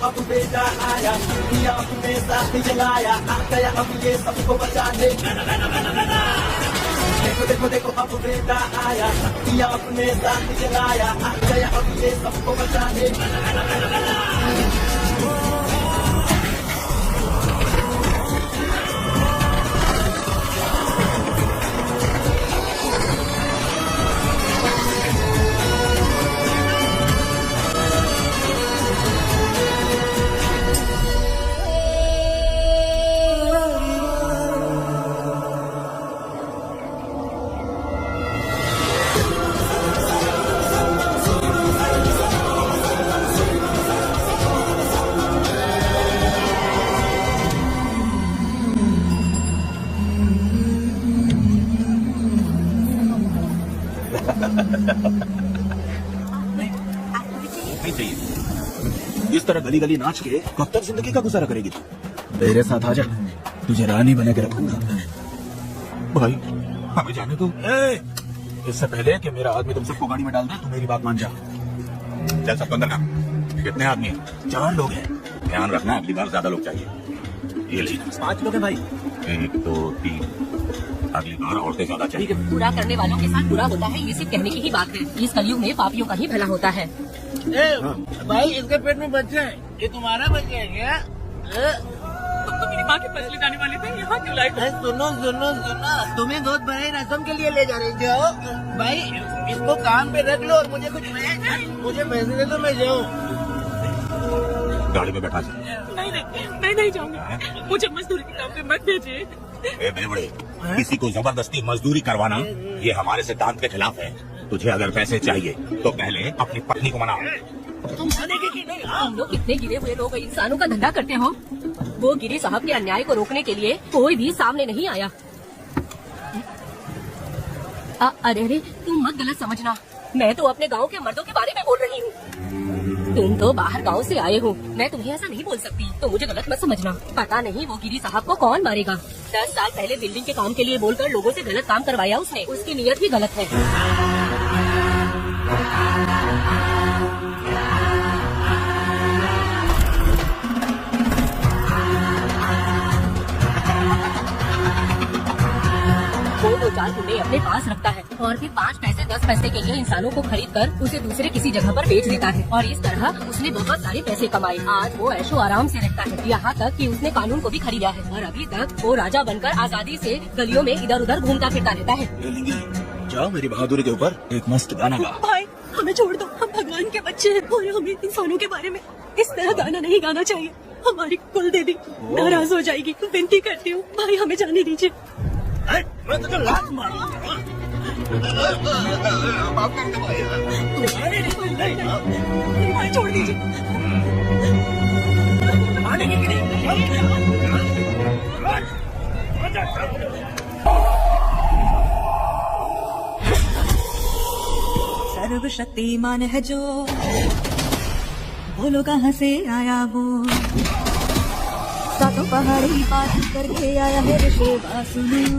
अब बेटा आया, दुनिया अपने साथ जलाया, आ गया अब ये सबको बचाने। देखो देखो देखो अब बेटा आया, दुनिया अपने साथ जलाया, आ गया अब ये सबको बचाने। नहीं चाहिए। इस तरह गली गली नाच के कब तक जिंदगी का गुजारा करेगी तू? मेरे साथ आ जा, तुझे रानी बना के रखूंगा। भाई हमें जाने दो। इससे पहले कि मेरा आदमी तुम सबको गाड़ी में डाल दे, तू मेरी बात मान जा। चल सबको अंदर ना। कितने आदमी हैं? 4 लोग हैं। ध्यान रखना अगली बार ज्यादा लोग चाहिए। ये ली 5 लोग हैं भाई। 1 2 3, अगली बार औरतें ज्यादा चाहिए। बुरा करने वालों के साथ बुरा होता है, ये सिर्फ कहने की ही बात है। इस कलयुग में पापियों का ही भला होता है। भाई इसके पेट में बच्चे हैं, ये तुम्हारा बच्चा है क्या? तुम तो मेरी माँ के पास ले जाने वाले थे, यहाँ क्यों लाए? सुनो सुनो सुनो, तुम्हें बहुत बड़े रस्म के लिए ले जा रहे जाओ। भाई इसको काम पे रख लो और मुझे पैसे दे दो, मैं जाऊँ। गाड़ी में बैठा जा। नहीं नहीं, मैं नहीं जाऊंगा। मुझे मजदूरी के काम पे मत भेजिए। बड़े किसी को जबरदस्ती मजदूरी करवाना ये हमारे सिद्धांत के खिलाफ है। तुझे अगर पैसे चाहिए तो पहले अपनी पत्नी को मनाओ। तुम मानेंगे कि नहीं? तुम लोग कितने गिरे हुए लोग इंसानों का धंधा करते हो। वो गिरी साहब के अन्याय को रोकने के लिए कोई भी सामने नहीं आया। अरे अरे, तुम मत गलत समझना, मैं तो अपने गांव के मर्दों के बारे में बोल रही हूँ। तुम तो बाहर गांव से आए हो, मैं तुम्हें ऐसा नहीं बोल सकती, तो मुझे गलत मत समझना। पता नहीं वो गिरी साहब को कौन मारेगा। 10 साल पहले बिल्डिंग के काम के लिए बोलकर लोगों से गलत काम करवाया उसने। उसकी नीयत भी गलत है। वो 2-4 गुंडे अपने पास रखता है और फिर 5 पैसे 10 पैसे के लिए इंसानों को खरीद कर उसे दूसरे किसी जगह पर बेच देता है। और इस तरह उसने बहुत सारे पैसे कमाए। आज वो ऐशो आराम से रहता है, यहाँ तक कि उसने कानून को भी खरीदा है। और अभी तक वो राजा बनकर आजादी से गलियों में इधर उधर घूमता फिरता रहता है। जाओ मेरी बहादुरी के ऊपर एक मस्त गाना गा। भाई हमें छोड़ दो, हम भगवान के बच्चे हैं और हमें इंसानों के बारे में इस तरह गाना नहीं गाना चाहिए। हमारी कुल देवी नाराज हो जाएगी। विनती करती हूँ भाई, हमें जाने दीजिए। मैं तुझे लात मारूंगा। भाई छोड़ दीजिए। मानेंगे कि नहीं? सर्वशक्तिमान है जो, बोलो कहाँ से आया वो। 7 पहाड़ी पार करके आया है ऋषि वासुदेव।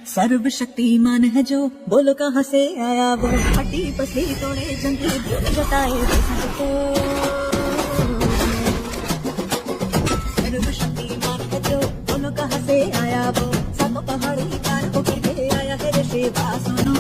सर्वशक्तिमान है जो, बोलो कहाँ से आया वो। हड्डी पसली तोड़े जंगली भूत जताए सबको। सर्वशक्तिमान है जो, बोलो कहाँ से आया वो। 7 पहाड़ी पार करके आया है ऋषि वासुदेव।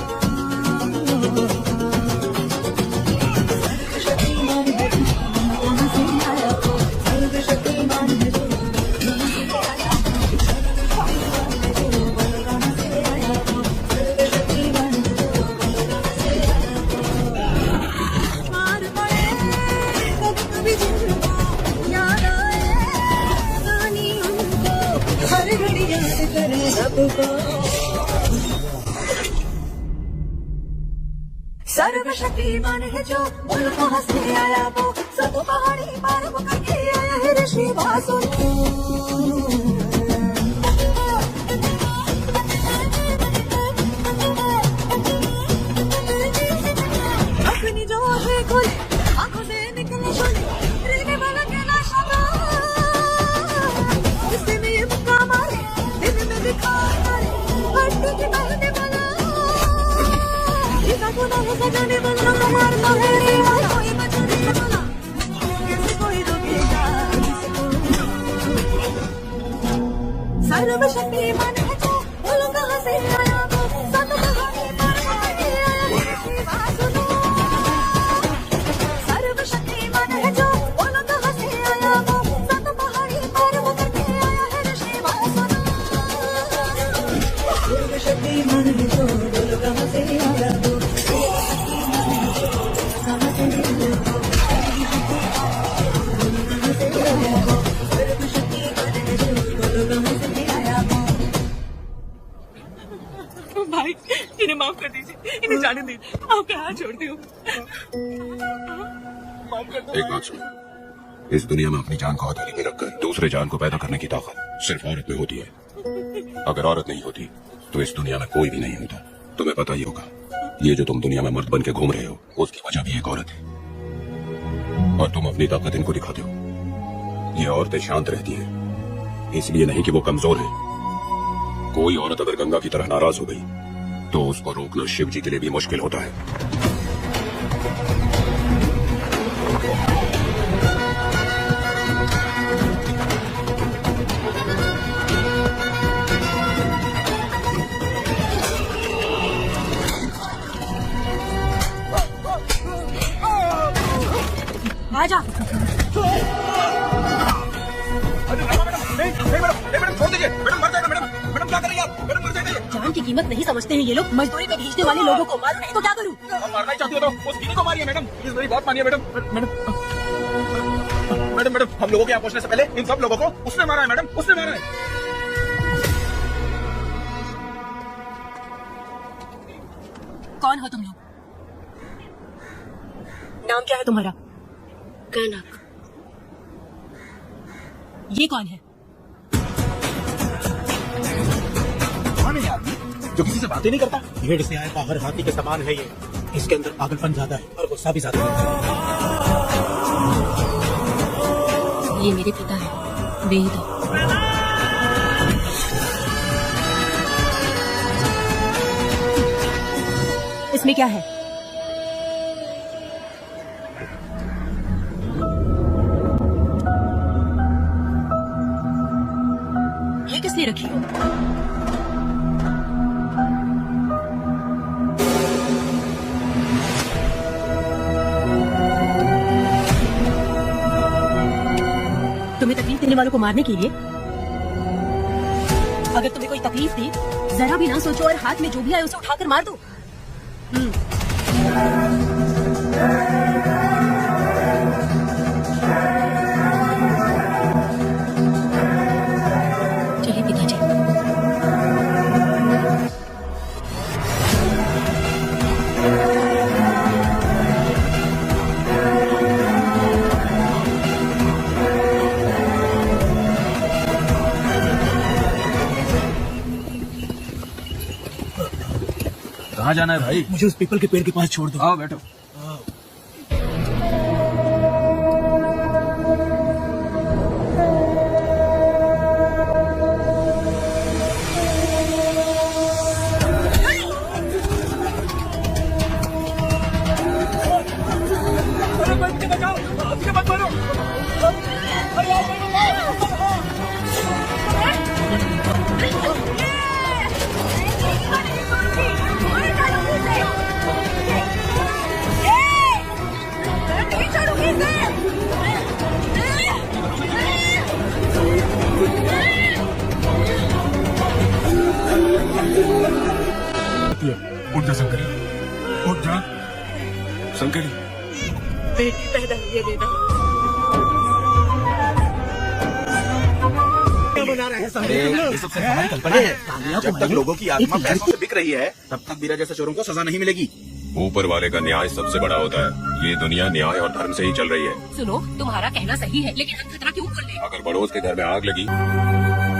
सर्वशक्तिमान है जो, बोलो कहाँ से आया वो। 7 पहाड़ी पार करके आया है ऋषि वासुदेव। अपनी जो आंखें खोले, आंखों से निकले शोले, रहने वाला कहना शब्द। गुस्से में ये मुक्का मारे, दिल में दिखा मारे, हड्डी की मारने वाला। सजाने वाला, मारता है रे वाला, कोई बचाने वाला। सर्वशक्तिमान है जो बोलो कहाँ से आया वो सात पहाड़ी पार करके आया है शिवा सुनो सर्वशक्तिमान है जो बोलो कहाँ से आया वो सात पहाड़ी पार करके आया है शिवा सुनो सर्वशक्तिमान है जो बोलो कहाँ से आया वो भाई इन्हें माफ कर दीजिए, इन्हें जाने दीजिए, आपके हाथ छोड़ती हूँ। एक बात सुनो, इस दुनिया में अपनी जान को हथेली में रखकर दूसरे जान को पैदा करने की ताकत सिर्फ औरत में होती है। अगर औरत नहीं होती तो इस दुनिया में कोई भी नहीं होता। तुम्हें पता ही होगा, ये जो तुम दुनिया में मर्द बन के घूम रहे हो उसकी वजह भी एक औरत है, और तुम अपनी ताकत इनको दिखाते हो। ये औरतें शांत रहती हैं, इसलिए नहीं कि वो कमजोर है। कोई औरत अगर गंगा की तरह नाराज हो गई तो उसको रोकना शिव जी के लिए भी मुश्किल होता है। आजा। जान की कीमत नहीं समझते हैं ये लोग। मजदूरी पे भेजने वाले लोगों को मारो नहीं तो क्या करूं? मारना ही चाहती हो तो उस गिनी को मारिए मैडम, प्लीज मेरी बात मानिए मैडम। मैडम हम लोगों के यहाँ पहुँचने से पहले इन सब लोगों को उसने मारा है मैडम, उसने मारा है। कौन हो तुम लोग? नाम क्या है तुम्हारा? कनक। ये कौन है? कौन है ये आदमी जो किसी से बातें नहीं करता? भेड़ से आया बाहर हाथी के समान है ये। इसके अंदर पागलपन ज्यादा है और गुस्सा भी ज्यादा है। ये मेरे पिता है, वेद। इसमें क्या है? ये किस लिए रखी हो? तुम्हें तकलीफ देने वालों को मारने के लिए? अगर तुम्हें कोई तकलीफ दी, जरा भी ना सोचो और हाथ में जो भी आए उसे उठाकर मार दो। चलिए पिताजी। कहाँ जाना है भाई? मुझे उस पीपल के पेड़ के पास छोड़ दो। आओ बैठो। उठ जा शंकरी, उठ जा शंकरी। बेटी पैदा हुई है बेटा। ये सबसे हमारी कल्पना है। जब तक लोगों की आत्मा पैसों से बिक रही है तब तक मेरा जैसे चोरों को सजा नहीं मिलेगी। ऊपर वाले का न्याय सबसे बड़ा होता है। ये दुनिया न्याय और धर्म से ही चल रही है। सुनो, तुम्हारा कहना सही है, लेकिन हम खतरा क्यों बोल रहे हैं? अगर पड़ोस के घर में आग लगी